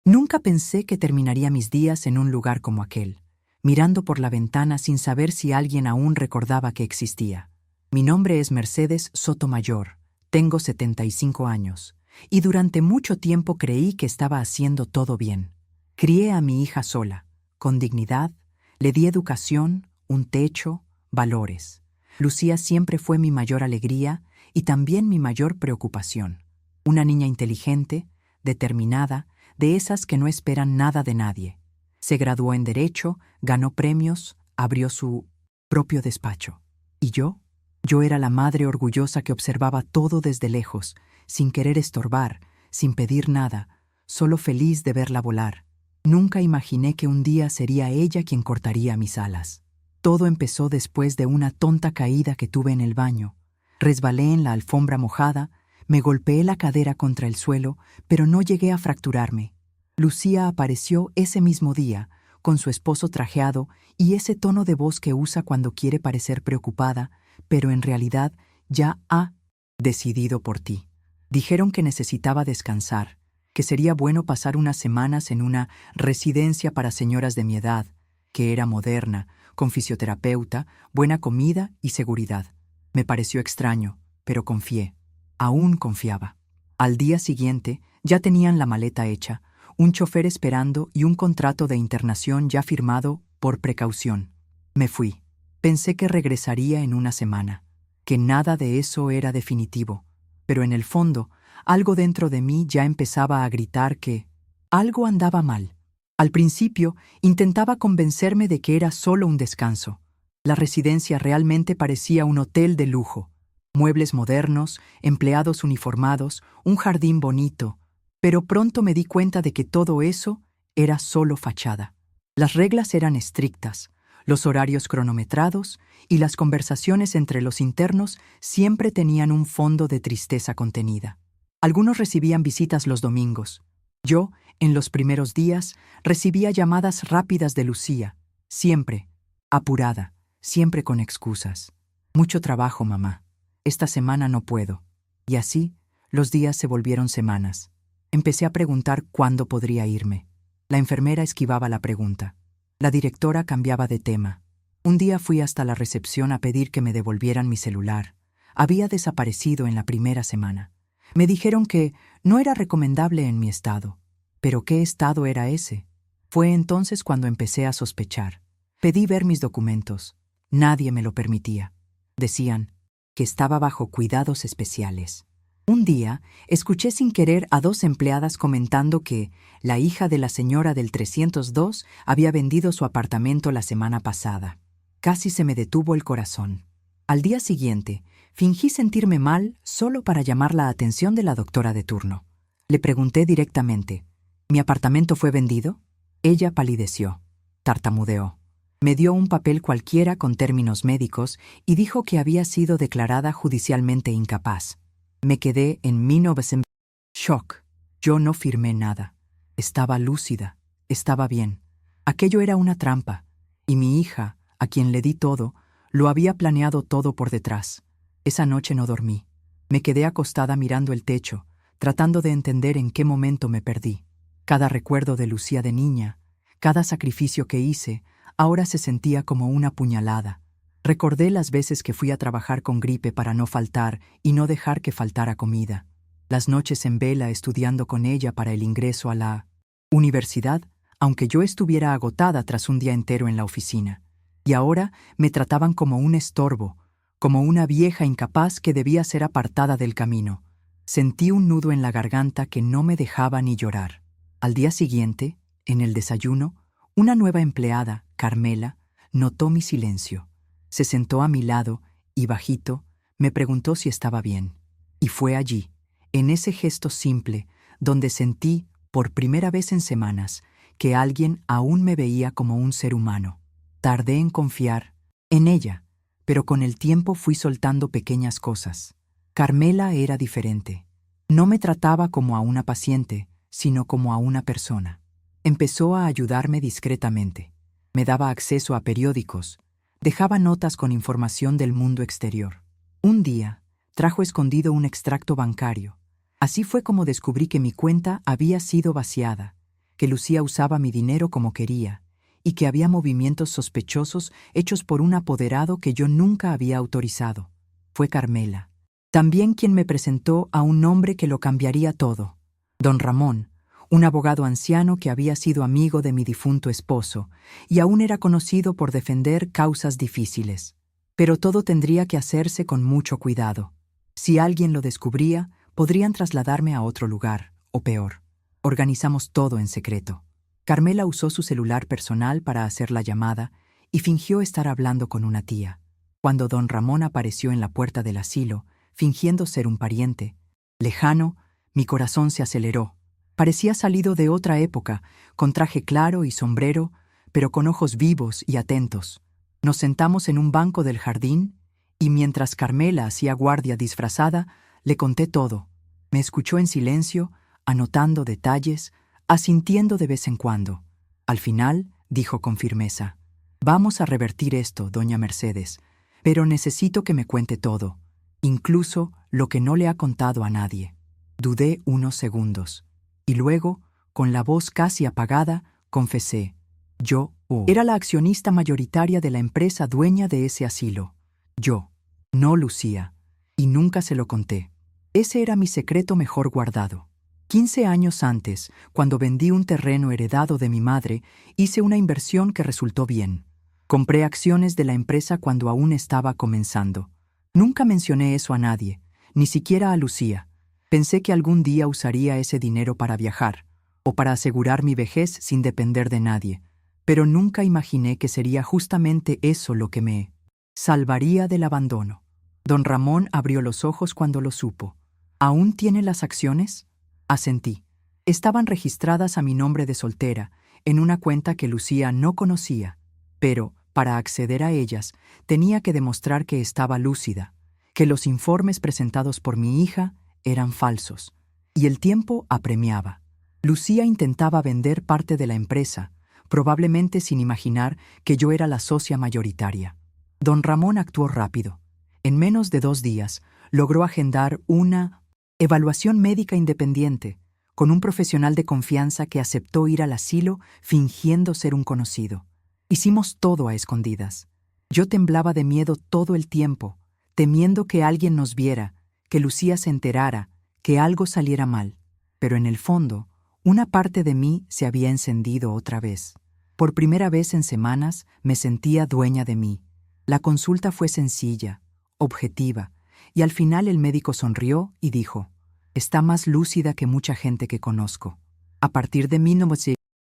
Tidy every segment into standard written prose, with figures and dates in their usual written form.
Nunca pensé que terminaría mis días en un lugar como aquel, mirando por la ventana sin saber si alguien aún recordaba que existía. Mi nombre es Mercedes Sotomayor, tengo 75 años, y durante mucho tiempo creí que estaba haciendo todo bien. Crié a mi hija sola, con dignidad, le di educación, un techo, valores. Lucía siempre fue mi mayor alegría y también mi mayor preocupación. Una niña inteligente, determinada, de esas que no esperan nada de nadie. Se graduó en Derecho, ganó premios, abrió su propio despacho. ¿Y yo? Yo era la madre orgullosa que observaba todo desde lejos, sin querer estorbar, sin pedir nada, solo feliz de verla volar. Nunca imaginé que un día sería ella quien cortaría mis alas. Todo empezó después de una tonta caída que tuve en el baño. Resbalé en la alfombra mojada, me golpeé la cadera contra el suelo, pero no llegué a fracturarme. Lucía apareció ese mismo día, con su esposo trajeado y ese tono de voz que usa cuando quiere parecer preocupada, pero en realidad ya ha decidido por ti. Dijeron que necesitaba descansar, que sería bueno pasar unas semanas en una residencia para señoras de mi edad, que era moderna, con fisioterapeuta, buena comida y seguridad. Me pareció extraño, pero confié. Aún confiaba. Al día siguiente ya tenían la maleta hecha, un chofer esperando y un contrato de internación ya firmado por precaución. Me fui. Pensé que regresaría en una semana, que nada de eso era definitivo, pero en el fondo, algo dentro de mí ya empezaba a gritar que algo andaba mal. Al principio, intentaba convencerme de que era solo un descanso. La residencia realmente parecía un hotel de lujo. Muebles modernos, empleados uniformados, un jardín bonito, pero pronto me di cuenta de que todo eso era solo fachada. Las reglas eran estrictas, los horarios cronometrados y las conversaciones entre los internos siempre tenían un fondo de tristeza contenida. Algunos recibían visitas los domingos. Yo, en los primeros días, recibía llamadas rápidas de Lucía, siempre apurada, siempre con excusas. Mucho trabajo, mamá. Esta semana no puedo. Y así, los días se volvieron semanas. Empecé a preguntar cuándo podría irme. La enfermera esquivaba la pregunta. La directora cambiaba de tema. Un día fui hasta la recepción a pedir que me devolvieran mi celular. Había desaparecido en la primera semana. Me dijeron que no era recomendable en mi estado. ¿Pero qué estado era ese? Fue entonces cuando empecé a sospechar. Pedí ver mis documentos. Nadie me lo permitía. Decían que estaba bajo cuidados especiales. Un día, escuché sin querer a dos empleadas comentando que la hija de la señora del 302 había vendido su apartamento la semana pasada. Casi se me detuvo el corazón. Al día siguiente, fingí sentirme mal solo para llamar la atención de la doctora de turno. Le pregunté directamente, ¿mi apartamento fue vendido? Ella palideció, tartamudeó. Me dio un papel cualquiera con términos médicos y dijo que había sido declarada judicialmente incapaz. Me quedé en 1900. Shock. Yo no firmé nada. Estaba lúcida. Estaba bien. Aquello era una trampa. Y mi hija, a quien le di todo, lo había planeado todo por detrás. Esa noche no dormí. Me quedé acostada mirando el techo, tratando de entender en qué momento me perdí. Cada recuerdo de Lucía de niña, cada sacrificio que hice, ahora se sentía como una puñalada. Recordé las veces que fui a trabajar con gripe para no faltar y no dejar que faltara comida. Las noches en vela estudiando con ella para el ingreso a la universidad, aunque yo estuviera agotada tras un día entero en la oficina. Y ahora me trataban como un estorbo, como una vieja incapaz que debía ser apartada del camino. Sentí un nudo en la garganta que no me dejaba ni llorar. Al día siguiente, en el desayuno, una nueva empleada, Carmela, notó mi silencio. Se sentó a mi lado y, bajito, me preguntó si estaba bien. Y fue allí, en ese gesto simple, donde sentí, por primera vez en semanas, que alguien aún me veía como un ser humano. Tardé en confiar en ella, pero con el tiempo fui soltando pequeñas cosas. Carmela era diferente. No me trataba como a una paciente, sino como a una persona. Empezó a ayudarme discretamente. Me daba acceso a periódicos. Dejaba notas con información del mundo exterior. Un día, trajo escondido un extracto bancario. Así fue como descubrí que mi cuenta había sido vaciada, que Lucía usaba mi dinero como quería y que había movimientos sospechosos hechos por un apoderado que yo nunca había autorizado. Fue Carmela. También quien me presentó a un hombre que lo cambiaría todo. Don Ramón, un abogado anciano que había sido amigo de mi difunto esposo y aún era conocido por defender causas difíciles. Pero todo tendría que hacerse con mucho cuidado. Si alguien lo descubría, podrían trasladarme a otro lugar, o peor. Organizamos todo en secreto. Carmela usó su celular personal para hacer la llamada y fingió estar hablando con una tía. Cuando don Ramón apareció en la puerta del asilo, fingiendo ser un pariente lejano, mi corazón se aceleró. Parecía salido de otra época, con traje claro y sombrero, pero con ojos vivos y atentos. Nos sentamos en un banco del jardín y mientras Carmela hacía guardia disfrazada, le conté todo. Me escuchó en silencio, anotando detalles, asintiendo de vez en cuando. Al final, dijo con firmeza: «Vamos a revertir esto, doña Mercedes, pero necesito que me cuente todo, incluso lo que no le ha contado a nadie». Dudé unos segundos, y luego, con la voz casi apagada, confesé: «Yo era la accionista mayoritaria de la empresa dueña de ese asilo. Yo, no Lucía, y nunca se lo conté. Ese era mi secreto mejor guardado. 15 años antes, cuando vendí un terreno heredado de mi madre, hice una inversión que resultó bien. Compré acciones de la empresa cuando aún estaba comenzando. Nunca mencioné eso a nadie, ni siquiera a Lucía. Pensé que algún día usaría ese dinero para viajar, o para asegurar mi vejez sin depender de nadie, pero nunca imaginé que sería justamente eso lo que me salvaría del abandono». Don Ramón abrió los ojos cuando lo supo. «¿Aún tiene las acciones?». Asentí. Estaban registradas a mi nombre de soltera, en una cuenta que Lucía no conocía, pero, para acceder a ellas, tenía que demostrar que estaba lúcida, que los informes presentados por mi hija eran falsos, y el tiempo apremiaba. Lucía intentaba vender parte de la empresa, probablemente sin imaginar que yo era la socia mayoritaria. Don Ramón actuó rápido. En menos de 2 días, logró agendar una evaluación médica independiente, con un profesional de confianza que aceptó ir al asilo fingiendo ser un conocido. Hicimos todo a escondidas. Yo temblaba de miedo todo el tiempo, temiendo que alguien nos viera, que Lucía se enterara, que algo saliera mal. Pero en el fondo, una parte de mí se había encendido otra vez. Por primera vez en semanas me sentía dueña de mí. La consulta fue sencilla, objetiva, y al final el médico sonrió y dijo: «Está más lúcida que mucha gente que conozco. A partir de 1900».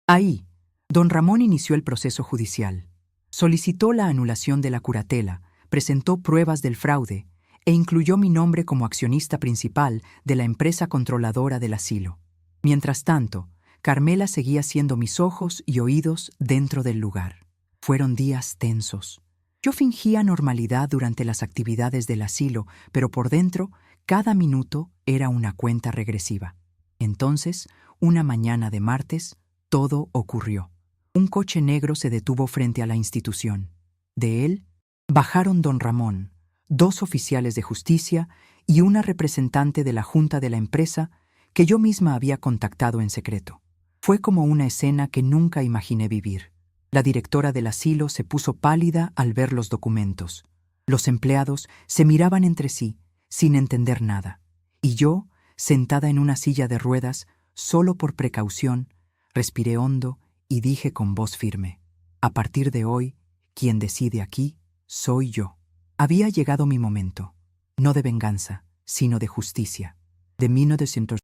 Ahí, don Ramón inició el proceso judicial. Solicitó la anulación de la curatela, presentó pruebas del fraude e incluyó mi nombre como accionista principal de la empresa controladora del asilo. Mientras tanto, Carmela seguía siendo mis ojos y oídos dentro del lugar. Fueron días tensos. Yo fingía normalidad durante las actividades del asilo, pero por dentro, cada minuto era una cuenta regresiva. Entonces, una mañana de martes, todo ocurrió. Un coche negro se detuvo frente a la institución. De él, bajaron don Ramón, 2 oficiales de justicia y una representante de la junta de la empresa que yo misma había contactado en secreto. Fue como una escena que nunca imaginé vivir. La directora del asilo se puso pálida al ver los documentos. Los empleados se miraban entre sí, sin entender nada. Y yo, sentada en una silla de ruedas, solo por precaución, respiré hondo y dije con voz firme: «A partir de hoy, quien decide aquí soy yo». Había llegado mi momento, no de venganza, sino de justicia. De 1900.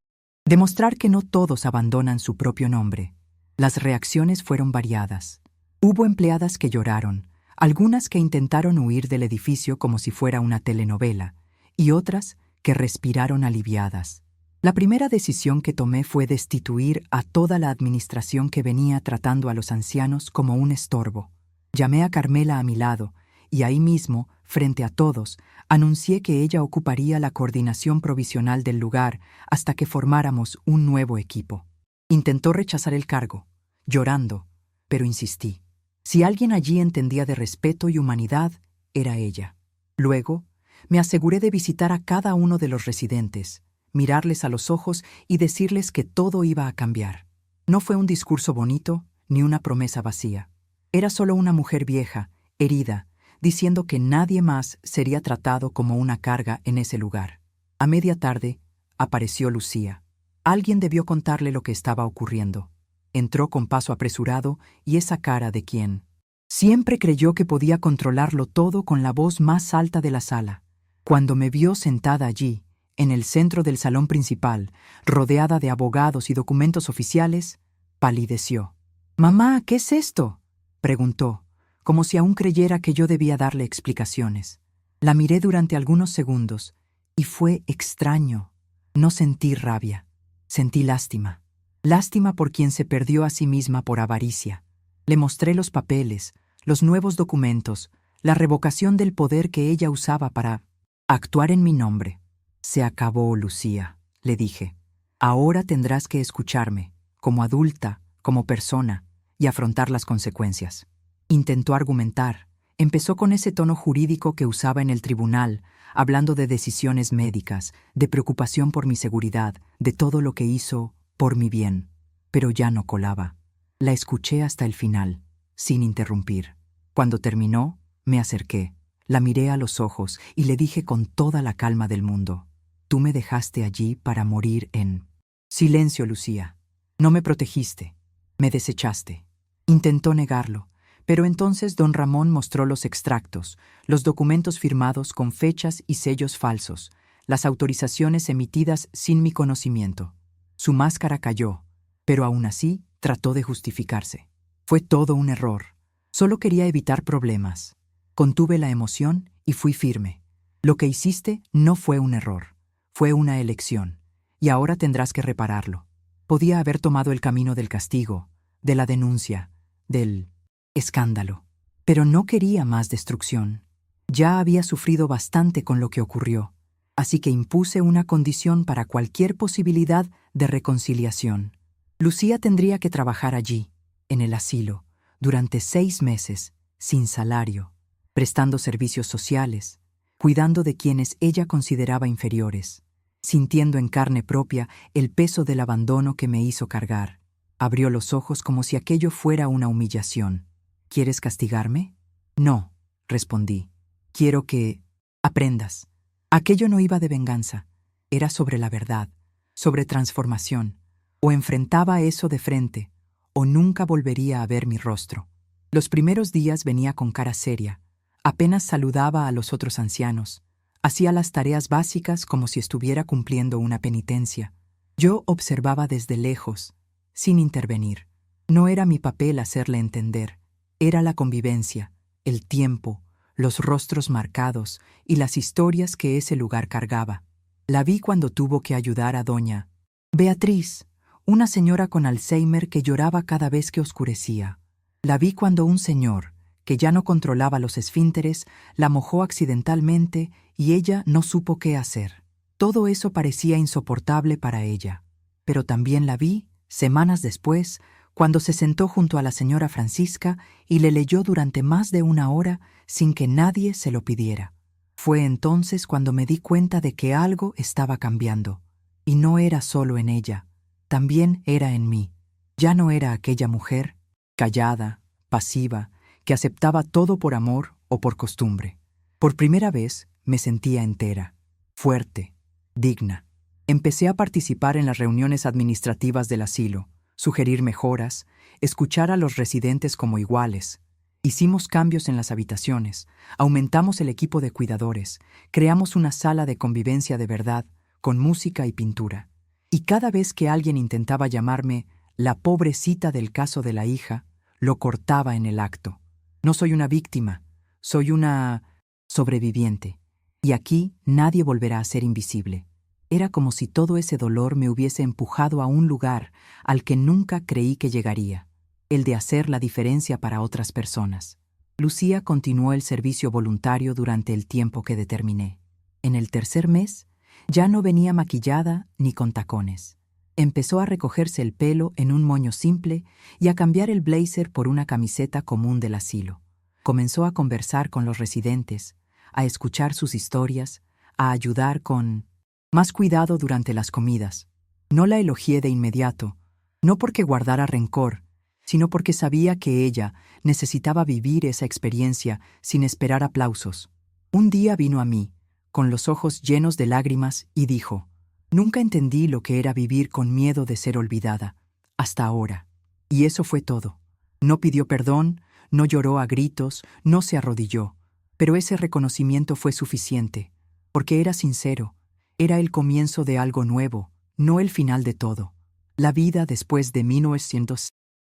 Demostrar que no todos abandonan su propio nombre. Las reacciones fueron variadas. Hubo empleadas que lloraron, algunas que intentaron huir del edificio como si fuera una telenovela, y otras que respiraron aliviadas. La primera decisión que tomé fue destituir a toda la administración que venía tratando a los ancianos como un estorbo. Llamé a Carmela a mi lado, y ahí mismo, frente a todos, anuncié que ella ocuparía la coordinación provisional del lugar hasta que formáramos un nuevo equipo. Intentó rechazar el cargo, llorando, pero insistí. Si alguien allí entendía de respeto y humanidad, era ella. Luego, me aseguré de visitar a cada uno de los residentes, mirarles a los ojos y decirles que todo iba a cambiar. No fue un discurso bonito ni una promesa vacía. Era solo una mujer vieja, herida, diciendo que nadie más sería tratado como una carga en ese lugar. A media tarde, apareció Lucía. Alguien debió contarle lo que estaba ocurriendo. Entró con paso apresurado y esa cara de quien siempre creyó que podía controlarlo todo con la voz más alta de la sala. Cuando me vio sentada allí, en el centro del salón principal, rodeada de abogados y documentos oficiales, palideció. «Mamá, ¿qué es esto?», preguntó, como si aún creyera que yo debía darle explicaciones. La miré durante algunos segundos y fue extraño. No sentí rabia, sentí lástima. Lástima por quien se perdió a sí misma por avaricia. Le mostré los papeles, los nuevos documentos, la revocación del poder que ella usaba para actuar en mi nombre. «Se acabó, Lucía», le dije. «Ahora tendrás que escucharme, como adulta, como persona, y afrontar las consecuencias». Intentó argumentar. Empezó con ese tono jurídico que usaba en el tribunal, hablando de decisiones médicas, de preocupación por mi seguridad, de todo lo que hizo por mi bien. Pero ya no colaba. La escuché hasta el final, sin interrumpir. Cuando terminó, me acerqué, la miré a los ojos y le dije con toda la calma del mundo: «Tú me dejaste allí para morir en...». «Silencio, Lucía. No me protegiste. Me desechaste». Intentó negarlo, pero entonces don Ramón mostró los extractos, los documentos firmados con fechas y sellos falsos, las autorizaciones emitidas sin mi conocimiento. Su máscara cayó, pero aún así trató de justificarse. «Fue todo un error. Solo quería evitar problemas». Contuve la emoción y fui firme. «Lo que hiciste no fue un error. Fue una elección, y ahora tendrás que repararlo». Podía haber tomado el camino del castigo, de la denuncia, del escándalo. Pero no quería más destrucción. Ya había sufrido bastante con lo que ocurrió, así que impuse una condición para cualquier posibilidad de reconciliación. Lucía tendría que trabajar allí, en el asilo, durante 6 meses, sin salario, prestando servicios sociales, cuidando de quienes ella consideraba inferiores, sintiendo en carne propia el peso del abandono que me hizo cargar. Abrió los ojos como si aquello fuera una humillación. «¿Quieres castigarme?». «No», respondí. «Quiero que aprendas». Aquello no iba de venganza. Era sobre la verdad, sobre transformación. O enfrentaba eso de frente, o nunca volvería a ver mi rostro. Los primeros días venía con cara seria. Apenas saludaba a los otros ancianos. Hacía las tareas básicas como si estuviera cumpliendo una penitencia. Yo observaba desde lejos, sin intervenir. No era mi papel hacerle entender. Era la convivencia, el tiempo, los rostros marcados y las historias que ese lugar cargaba. La vi cuando tuvo que ayudar a doña Beatriz, una señora con Alzheimer que lloraba cada vez que oscurecía. La vi cuando un señor, que ya no controlaba los esfínteres, la mojó accidentalmente y ella no supo qué hacer. Todo eso parecía insoportable para ella. Pero también la vi, semanas después, cuando se sentó junto a la señora Francisca y le leyó durante más de 1 hora sin que nadie se lo pidiera. Fue entonces cuando me di cuenta de que algo estaba cambiando. Y no era solo en ella, también era en mí. Ya no era aquella mujer, callada, pasiva, que aceptaba todo por amor o por costumbre. Por primera vez me sentía entera, fuerte, digna. Empecé a participar en las reuniones administrativas del asilo, sugerir mejoras, escuchar a los residentes como iguales. Hicimos cambios en las habitaciones, aumentamos el equipo de cuidadores, creamos una sala de convivencia de verdad, con música y pintura. Y cada vez que alguien intentaba llamarme la pobrecita del caso de la hija, lo cortaba en el acto. No soy una víctima, soy una sobreviviente. Y aquí nadie volverá a ser invisible. Era como si todo ese dolor me hubiese empujado a un lugar al que nunca creí que llegaría, el de hacer la diferencia para otras personas. Lucía continuó el servicio voluntario durante el tiempo que determiné. En el 3er mes, ya no venía maquillada ni con tacones. Empezó a recogerse el pelo en un moño simple y a cambiar el blazer por una camiseta común del asilo. Comenzó a conversar con los residentes, a escuchar sus historias, a ayudar con más cuidado durante las comidas. No la elogié de inmediato. No porque guardara rencor, sino porque sabía que ella necesitaba vivir esa experiencia sin esperar aplausos. Un día vino a mí, con los ojos llenos de lágrimas, y dijo: «Nunca entendí lo que era vivir con miedo de ser olvidada, hasta ahora». Y eso fue todo. No pidió perdón, no lloró a gritos, no se arrodilló, pero ese reconocimiento fue suficiente, porque era sincero, era el comienzo de algo nuevo, no el final de todo. La vida después de 1900.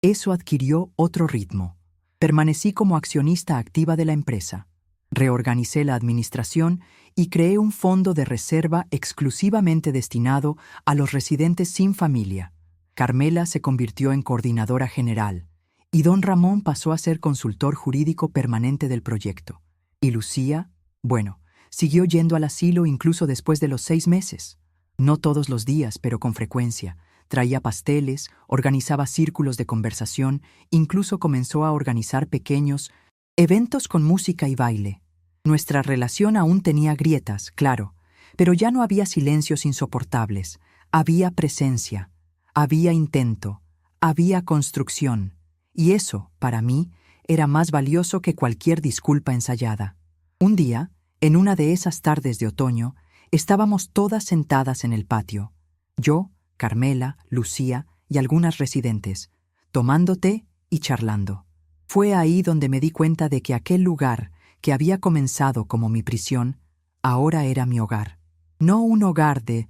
Eso adquirió otro ritmo. Permanecí como accionista activa de la empresa. Reorganicé la administración y creé un fondo de reserva exclusivamente destinado a los residentes sin familia. Carmela se convirtió en coordinadora general y don Ramón pasó a ser consultor jurídico permanente del proyecto. Y Lucía, bueno, siguió yendo al asilo incluso después de los 6 meses. No todos los días, pero con frecuencia. Traía pasteles, organizaba círculos de conversación, incluso comenzó a organizar pequeños eventos con música y baile. Nuestra relación aún tenía grietas, claro, pero ya no había silencios insoportables. Había presencia, había intento, había construcción. Y eso, para mí, era más valioso que cualquier disculpa ensayada. Un día, en una de esas tardes de otoño, estábamos todas sentadas en el patio. Yo, Carmela, Lucía y algunas residentes, tomando té y charlando. Fue ahí donde me di cuenta de que aquel lugar, que había comenzado como mi prisión, ahora era mi hogar. No un hogar de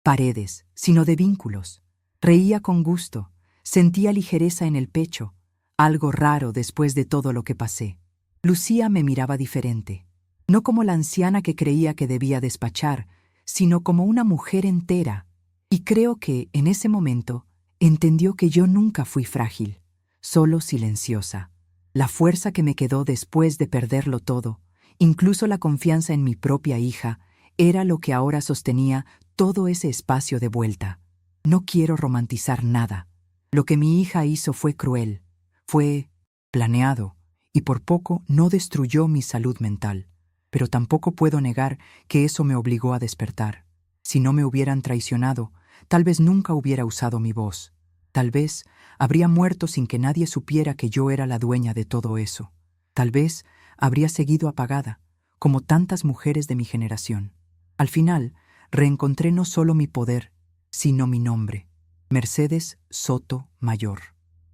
paredes, sino de vínculos. Reía con gusto, sentía ligereza en el pecho, algo raro después de todo lo que pasé. Lucía me miraba diferente, no como la anciana que creía que debía despachar, sino como una mujer entera. Y creo que, en ese momento, entendió que yo nunca fui frágil, solo silenciosa. La fuerza que me quedó después de perderlo todo, incluso la confianza en mi propia hija, era lo que ahora sostenía todo ese espacio de vuelta. No quiero romantizar nada. Lo que mi hija hizo fue cruel, fue planeado, y por poco no destruyó mi salud mental. Pero tampoco puedo negar que eso me obligó a despertar. Si no me hubieran traicionado, tal vez nunca hubiera usado mi voz. Tal vez habría muerto sin que nadie supiera que yo era la dueña de todo eso. Tal vez habría seguido apagada, como tantas mujeres de mi generación. Al final, reencontré no solo mi poder, sino mi nombre. Mercedes Soto Mayor.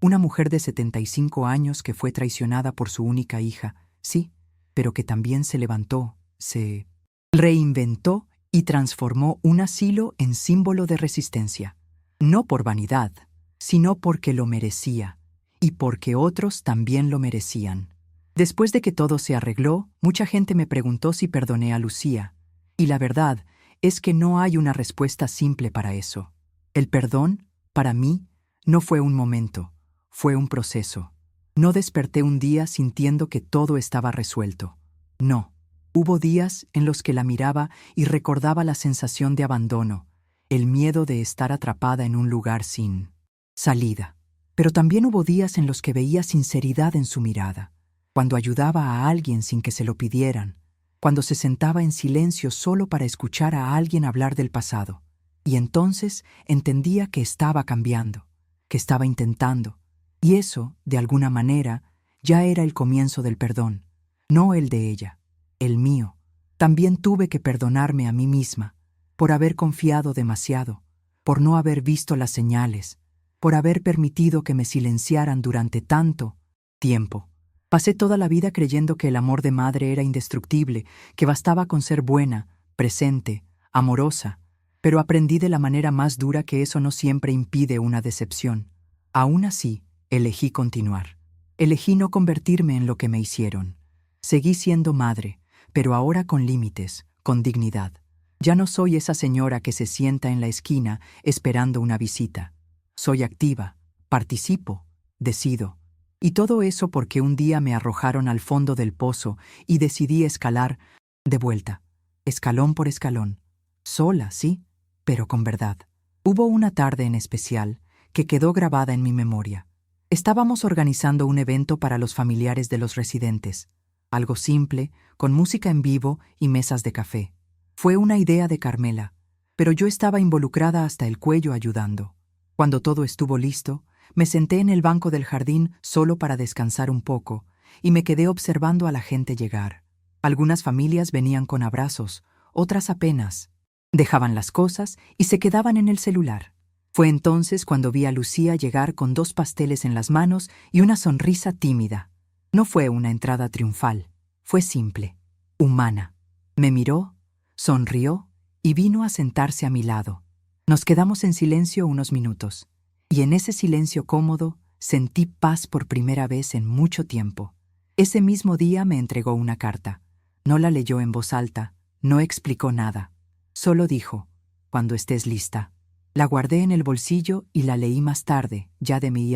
Una mujer de 75 años que fue traicionada por su única hija, sí, pero que también se levantó, se reinventó y transformó un asilo en símbolo de resistencia. No por vanidad, sino porque lo merecía, y porque otros también lo merecían. Después de que todo se arregló, mucha gente me preguntó si perdoné a Lucía, y la verdad es que no hay una respuesta simple para eso. El perdón, para mí, no fue un momento, fue un proceso. No desperté un día sintiendo que todo estaba resuelto. No. Hubo días en los que la miraba y recordaba la sensación de abandono, el miedo de estar atrapada en un lugar sin salida. Pero también hubo días en los que veía sinceridad en su mirada, cuando ayudaba a alguien sin que se lo pidieran, cuando se sentaba en silencio solo para escuchar a alguien hablar del pasado. Y entonces entendía que estaba cambiando, que estaba intentando. Y eso, de alguna manera, ya era el comienzo del perdón, no el de ella, el mío. También tuve que perdonarme a mí misma, por haber confiado demasiado, por no haber visto las señales, por haber permitido que me silenciaran durante tanto tiempo. Pasé toda la vida creyendo que el amor de madre era indestructible, que bastaba con ser buena, presente, amorosa, pero aprendí de la manera más dura que eso no siempre impide una decepción. Aún así, elegí continuar. Elegí no convertirme en lo que me hicieron. Seguí siendo madre, pero ahora con límites, con dignidad. Ya no soy esa señora que se sienta en la esquina esperando una visita. Soy activa, participo, decido. Y todo eso porque un día me arrojaron al fondo del pozo y decidí escalar de vuelta, escalón por escalón. Sola, sí, pero con verdad. Hubo una tarde en especial que quedó grabada en mi memoria. Estábamos organizando un evento para los familiares de los residentes. Algo simple, con música en vivo y mesas de café. Fue una idea de Carmela, pero yo estaba involucrada hasta el cuello ayudando. Cuando todo estuvo listo, me senté en el banco del jardín solo para descansar un poco y me quedé observando a la gente llegar. Algunas familias venían con abrazos, otras apenas. Dejaban las cosas y se quedaban en el celular. Fue entonces cuando vi a Lucía llegar con 2 pasteles en las manos y una sonrisa tímida. No fue una entrada triunfal, fue simple, humana. Me miró, sonrió y vino a sentarse a mi lado. Nos quedamos en silencio unos minutos, y en ese silencio cómodo sentí paz por primera vez en mucho tiempo. Ese mismo día me entregó una carta. No la leyó en voz alta, no explicó nada. Solo dijo, «Cuando estés lista». La guardé en el bolsillo y la leí más tarde, ya de mi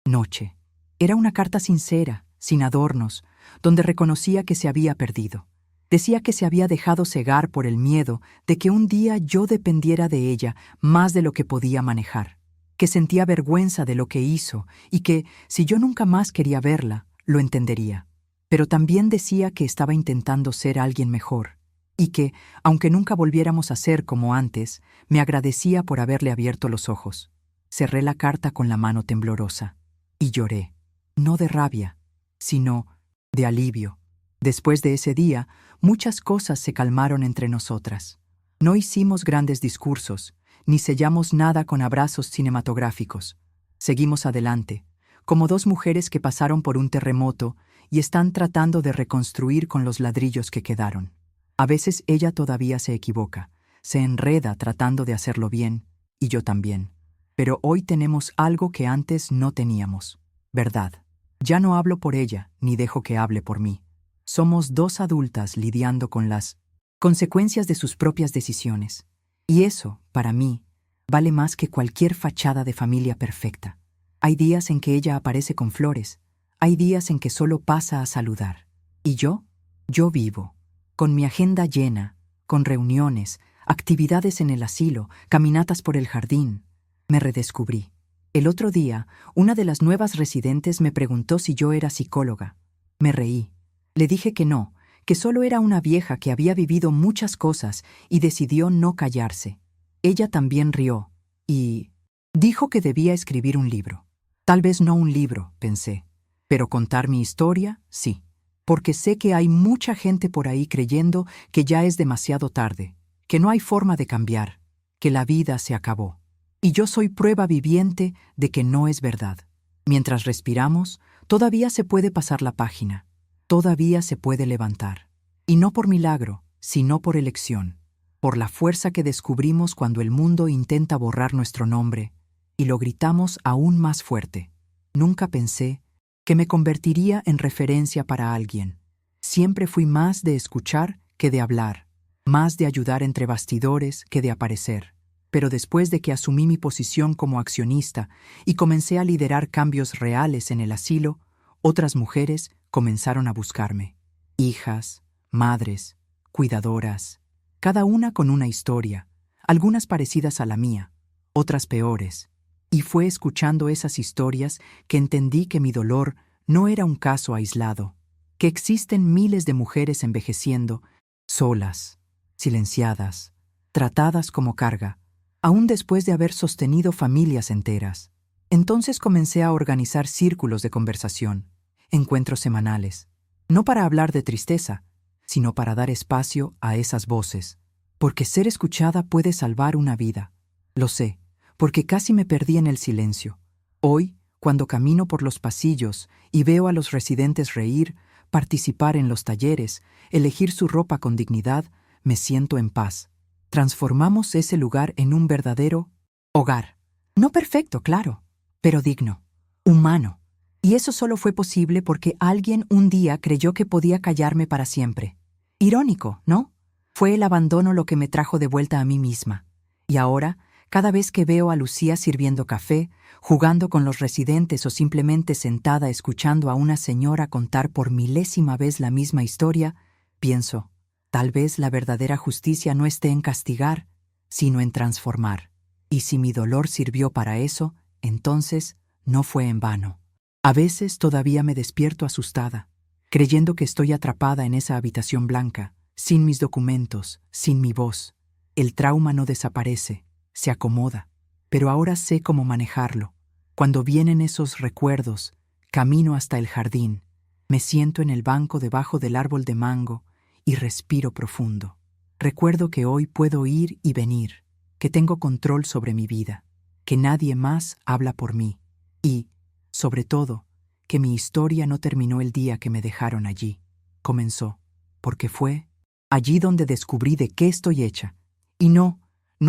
noche. Era una carta sincera, sin adornos, donde reconocía que se había perdido. Decía que se había dejado cegar por el miedo de que un día yo dependiera de ella más de lo que podía manejar, que sentía vergüenza de lo que hizo y que, si yo nunca más quería verla, lo entendería. Pero también decía que estaba intentando ser alguien mejor y que, aunque nunca volviéramos a ser como antes, me agradecía por haberle abierto los ojos. Cerré la carta con la mano temblorosa y lloré, no de rabia, sino de alivio. Después de ese día, muchas cosas se calmaron entre nosotras. No hicimos grandes discursos, ni sellamos nada con abrazos cinematográficos. Seguimos adelante, como 2 mujeres que pasaron por un terremoto y están tratando de reconstruir con los ladrillos que quedaron. A veces ella todavía se equivoca, se enreda tratando de hacerlo bien, y yo también. Pero hoy tenemos algo que antes no teníamos, verdad. Ya no hablo por ella, ni dejo que hable por mí. Somos 2 adultas lidiando con las consecuencias de sus propias decisiones. Y eso, para mí, vale más que cualquier fachada de familia perfecta. Hay días en que ella aparece con flores, hay días en que solo pasa a saludar. ¿Y yo? Yo vivo, con mi agenda llena, con reuniones, actividades en el asilo, caminatas por el jardín. Me redescubrí. El otro día, una de las nuevas residentes me preguntó si yo era psicóloga. Me reí. Le dije que no, que solo era una vieja que había vivido muchas cosas y decidió no callarse. Ella también rió y dijo que debía escribir un libro. Tal vez no un libro, pensé, pero contar mi historia, sí, porque sé que hay mucha gente por ahí creyendo que ya es demasiado tarde, que no hay forma de cambiar, que la vida se acabó. Y yo soy prueba viviente de que no es verdad. Mientras respiramos, todavía se puede pasar la página. Todavía se puede levantar. Y no por milagro, sino por elección, por la fuerza que descubrimos cuando el mundo intenta borrar nuestro nombre, y lo gritamos aún más fuerte. Nunca pensé que me convertiría en referencia para alguien. Siempre fui más de escuchar que de hablar, más de ayudar entre bastidores que de aparecer. Pero después de que asumí mi posición como accionista y comencé a liderar cambios reales en el asilo, otras mujeres comenzaron a buscarme. Hijas, madres, cuidadoras, cada una con una historia, algunas parecidas a la mía, otras peores. Y fue escuchando esas historias que entendí que mi dolor no era un caso aislado, que existen miles de mujeres envejeciendo, solas, silenciadas, tratadas como carga, aún después de haber sostenido familias enteras. Entonces comencé a organizar círculos de conversación, encuentros semanales, no para hablar de tristeza, sino para dar espacio a esas voces, porque ser escuchada puede salvar una vida. Lo sé, porque casi me perdí en el silencio. Hoy, cuando camino por los pasillos y veo a los residentes reír, participar en los talleres, elegir su ropa con dignidad, me siento en paz. Transformamos ese lugar en un verdadero hogar. No perfecto, claro, pero digno, humano. Y eso solo fue posible porque alguien un día creyó que podía callarme para siempre. Irónico, ¿no? Fue el abandono lo que me trajo de vuelta a mí misma. Y ahora, cada vez que veo a Lucía sirviendo café, jugando con los residentes o simplemente sentada escuchando a una señora contar por milésima vez la misma historia, pienso, tal vez la verdadera justicia no esté en castigar, sino en transformar. Y si mi dolor sirvió para eso, entonces no fue en vano. A veces todavía me despierto asustada, creyendo que estoy atrapada en esa habitación blanca, sin mis documentos, sin mi voz. El trauma no desaparece, se acomoda. pero ahora sé cómo manejarlo. Cuando vienen esos recuerdos, camino hasta el jardín, me siento en el banco debajo del árbol de mango y respiro profundo. Recuerdo que hoy puedo ir y venir, que tengo control sobre mi vida, que nadie más habla por mí y, sobre todo, que mi historia no terminó el día que me dejaron allí. Comenzó, porque fue allí donde descubrí de qué estoy hecha. Y no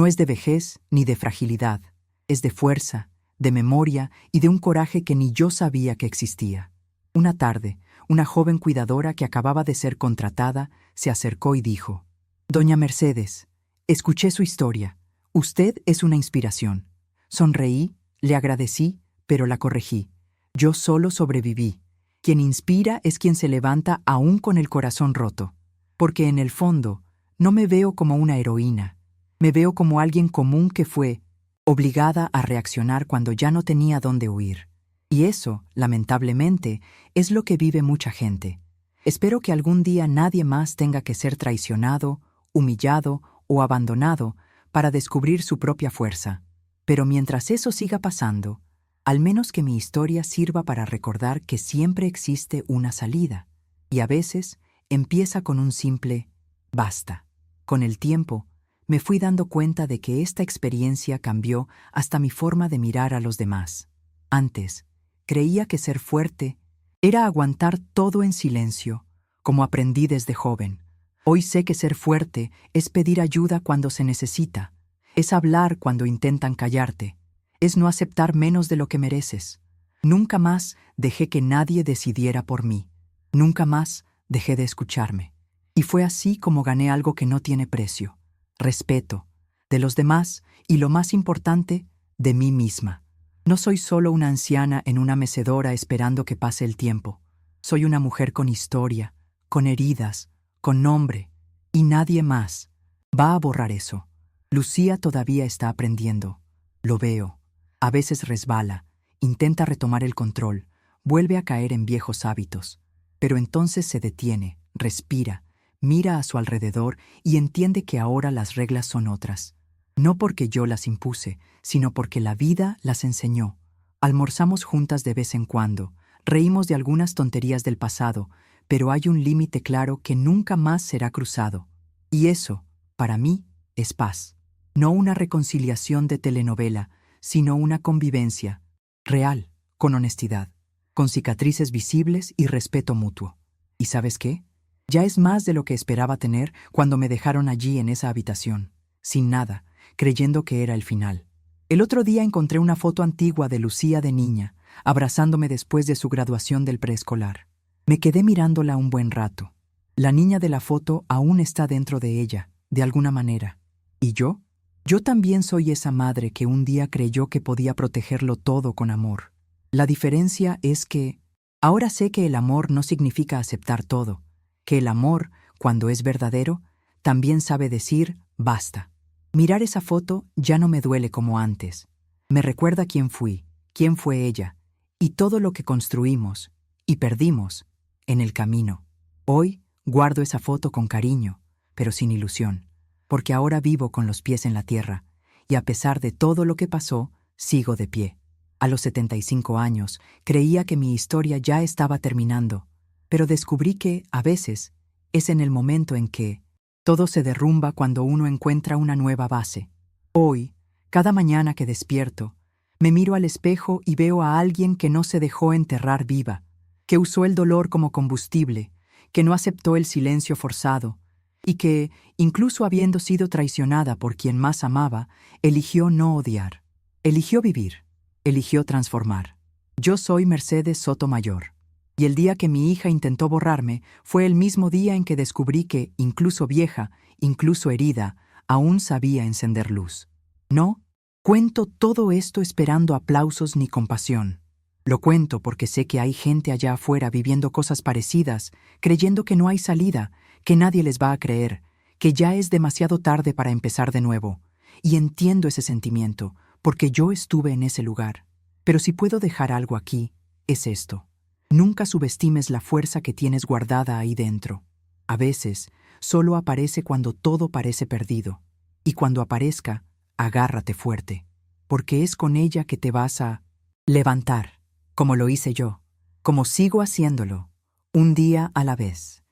es de vejez ni de fragilidad, es de fuerza, de memoria y de un coraje que ni yo sabía que existía. Una tarde, una joven cuidadora que acababa de ser contratada se acercó y dijo: «Doña Mercedes, escuché su historia. Usted es una inspiración». Sonreí, le agradecí, pero la corregí. Yo solo sobreviví. Quien inspira es quien se levanta aún con el corazón roto. Porque en el fondo, no me veo como una heroína. Me veo como alguien común que fue obligada a reaccionar cuando ya no tenía dónde huir. Y eso, lamentablemente, es lo que vive mucha gente. Espero que algún día nadie más tenga que ser traicionado, humillado o abandonado para descubrir su propia fuerza. Pero mientras eso siga pasando, al menos que mi historia sirva para recordar que siempre existe una salida. Y a veces empieza con un simple «basta». Con el tiempo, me fui dando cuenta de que esta experiencia cambió hasta mi forma de mirar a los demás. Antes, creía que ser fuerte era aguantar todo en silencio, como aprendí desde joven. Hoy sé que ser fuerte es pedir ayuda cuando se necesita, es hablar cuando intentan callarte, es no aceptar menos de lo que mereces. Nunca más dejé que nadie decidiera por mí. Nunca más dejé de escucharme. Y fue así como gané algo que no tiene precio: respeto, de los demás y, lo más importante, de mí misma. No soy solo una anciana en una mecedora esperando que pase el tiempo. Soy una mujer con historia, con heridas, con nombre, y nadie más va a borrar eso. Lucía todavía está aprendiendo. Lo veo. A veces resbala, intenta retomar el control, vuelve a caer en viejos hábitos. Pero entonces se detiene, respira, mira a su alrededor y entiende que ahora las reglas son otras. No porque yo las impuse, sino porque la vida las enseñó. Almorzamos juntas de vez en cuando, reímos de algunas tonterías del pasado, pero hay un límite claro que nunca más será cruzado. Y eso, para mí, es paz. No una reconciliación de telenovela, sino una convivencia real, con honestidad, con cicatrices visibles y respeto mutuo. ¿Y sabes qué? Ya es más de lo que esperaba tener cuando me dejaron allí en esa habitación, sin nada, creyendo que era el final. El otro día encontré una foto antigua de Lucía de niña, abrazándome después de su graduación del preescolar. Me quedé mirándola un buen rato. La niña de la foto aún está dentro de ella, de alguna manera. ¿Y yo? Yo también soy esa madre que un día creyó que podía protegerlo todo con amor. La diferencia es que ahora sé que el amor no significa aceptar todo, que el amor, cuando es verdadero, también sabe decir basta. Mirar esa foto ya no me duele como antes. Me recuerda quién fui, quién fue ella, y todo lo que construimos y perdimos en el camino. Hoy guardo esa foto con cariño, pero sin ilusión, porque ahora vivo con los pies en la tierra, y a pesar de todo lo que pasó, sigo de pie. A los 75 años, creía que mi historia ya estaba terminando, pero descubrí que, a veces, es en el momento en que todo se derrumba cuando uno encuentra una nueva base. Hoy, cada mañana que despierto, me miro al espejo y veo a alguien que no se dejó enterrar viva, que usó el dolor como combustible, que no aceptó el silencio forzado, y que, incluso habiendo sido traicionada por quien más amaba, eligió no odiar. Eligió vivir. Eligió transformar. Yo soy Mercedes Sotomayor. Y el día que mi hija intentó borrarme fue el mismo día en que descubrí que, incluso vieja, incluso herida, aún sabía encender luz. No cuento todo esto esperando aplausos ni compasión. Lo cuento porque sé que hay gente allá afuera viviendo cosas parecidas, creyendo que no hay salida, que nadie les va a creer, que ya es demasiado tarde para empezar de nuevo. Y entiendo ese sentimiento, porque yo estuve en ese lugar. Pero si puedo dejar algo aquí, es esto. Nunca subestimes la fuerza que tienes guardada ahí dentro. A veces, solo aparece cuando todo parece perdido. Y cuando aparezca, agárrate fuerte. porque es con ella que te vas a levantar, como lo hice yo, como sigo haciéndolo, un día a la vez.